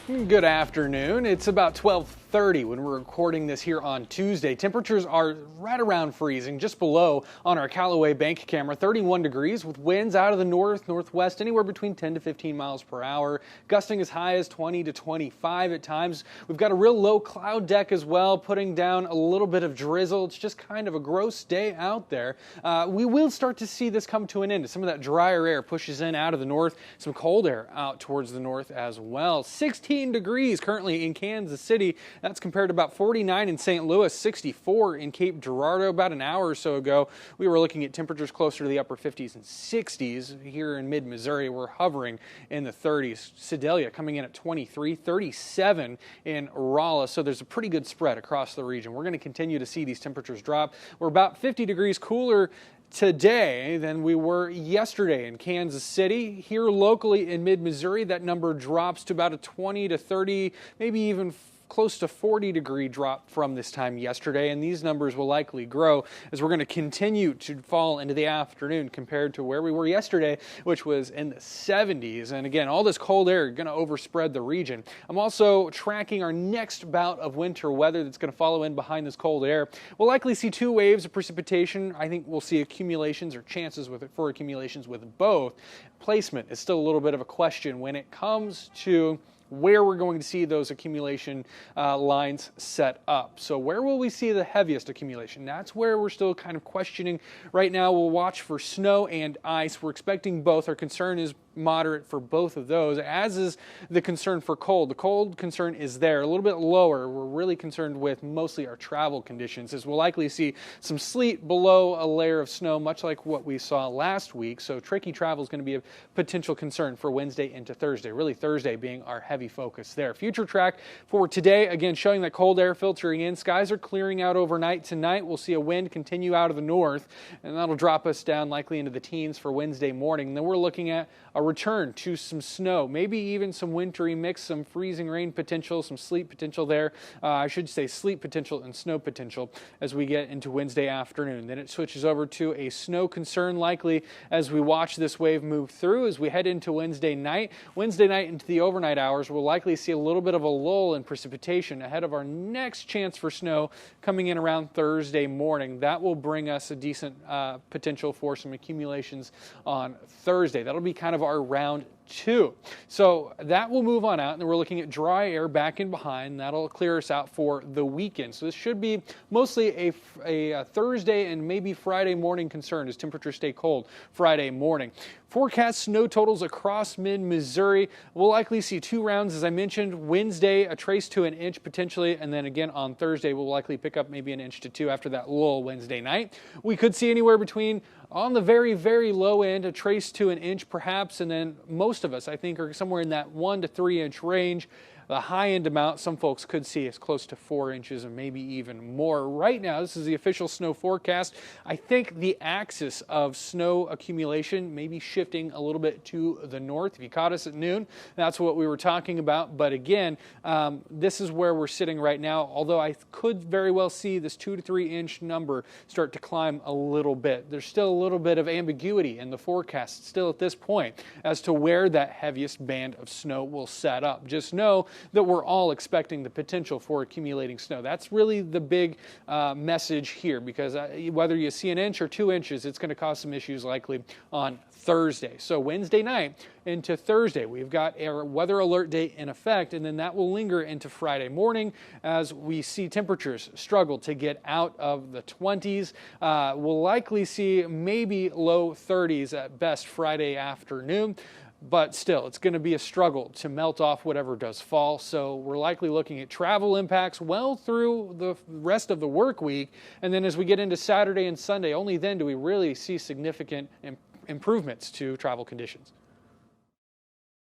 Good afternoon. It's about 12:30 when we're recording this here on Tuesday. Temperatures are right around freezing, just below on our Callaway bank camera, 31 degrees with winds out of the northwest, anywhere between 10 to 15 miles per hour, gusting as high as 20 to 25 at times. We've got a real low cloud deck as well, putting down a little bit of drizzle. It's just kind of a gross day out there. We will start to see this come to an end as some of that drier air pushes in out of the north, some cold air out towards the north as well. 16 degrees currently in Kansas City. That's compared to about 49 in St. Louis, 64 in Cape Girardeau. About an hour or so ago, we were looking at temperatures closer to the upper 50s and 60s. Here in mid-Missouri, we're hovering in the 30s. Sedalia coming in at 23, 37 in Rolla. So there's a pretty good spread across the region. We're going to continue to see these temperatures drop. We're about 50 degrees cooler today than we were yesterday in Kansas City. Here locally in mid-Missouri, that number drops to about a 20 to 30, maybe even close to 40 degree drop from this time yesterday, and these numbers will likely grow as we're going to continue to fall into the afternoon compared to where we were yesterday, which was in the 70s. And again, all this cold air is going to overspread the region. I'm also tracking our next bout of winter weather that's going to follow in behind this cold air. We'll likely see two waves of precipitation. I think we'll see accumulations or chances for accumulations with both. Placement is still a little bit of a question when it comes to where we're going to see those accumulation lines set up. So where will we see the heaviest accumulation? That's where we're still kind of questioning. Right now we'll watch for snow and ice. We're expecting both. Our concern is moderate for both of those, as is the concern for cold. The cold concern is there, a little bit lower. We're really concerned with mostly our travel conditions, as we'll likely see some sleet below a layer of snow, much like what we saw last week. So tricky travel is going to be a potential concern for Wednesday into Thursday, really Thursday being our heavy focus there. Future track for today, again, showing that cold air filtering in. Skies are clearing out overnight. Tonight we'll see a wind continue out of the north, and that'll drop us down likely into the teens for Wednesday morning. And then we're looking at a return to some snow, maybe even some wintry mix, some freezing rain potential, some sleet potential there. I should say sleet potential and snow potential as we get into Wednesday afternoon. Then it switches over to a snow concern likely as we watch this wave move through as we head into Wednesday night. Wednesday night into the overnight hours, we'll likely see a little bit of a lull in precipitation ahead of our next chance for snow coming in around Thursday morning. That will bring us a decent potential for some accumulations on Thursday. That'll be kind of our round two. So that will move on out, and then we're looking at dry air back in behind. That'll clear us out for the weekend. So this should be mostly a Thursday and maybe Friday morning concern as temperatures stay cold Friday morning. Forecast snow totals across mid-Missouri. We'll likely see two rounds, as I mentioned. Wednesday, a trace to an inch potentially, and then again on Thursday, we'll likely pick up maybe an inch to two after that lull Wednesday night. We could see anywhere between, on the very, very low end, a trace to an inch perhaps, and then most of us, I think, are somewhere in that 1 to 3 inch range. The high-end amount, some folks could see as close to 4 inches and maybe even more. Right now, this is the official snow forecast. I think the axis of snow accumulation may be shifting a little bit to the north. If you caught us at noon, that's what we were talking about. But again, this is where we're sitting right now, although I could very well see this 2 to 3 inch number start to climb a little bit. There's still a little bit of ambiguity in the forecast still at this point as to where that heaviest band of snow will set up. Just know that we're all expecting the potential for accumulating snow. That's really the big message here, because whether you see an inch or 2 inches, it's going to cause some issues likely on Thursday. So Wednesday night into Thursday, we've got a weather alert day in effect, and then that will linger into Friday morning as we see temperatures struggle to get out of the 20s. We'll likely see maybe low 30s at best Friday afternoon. But still, it's going to be a struggle to melt off whatever does fall. So we're likely looking at travel impacts well through the rest of the work week. And then as we get into Saturday and Sunday, only then do we really see significant improvements to travel conditions.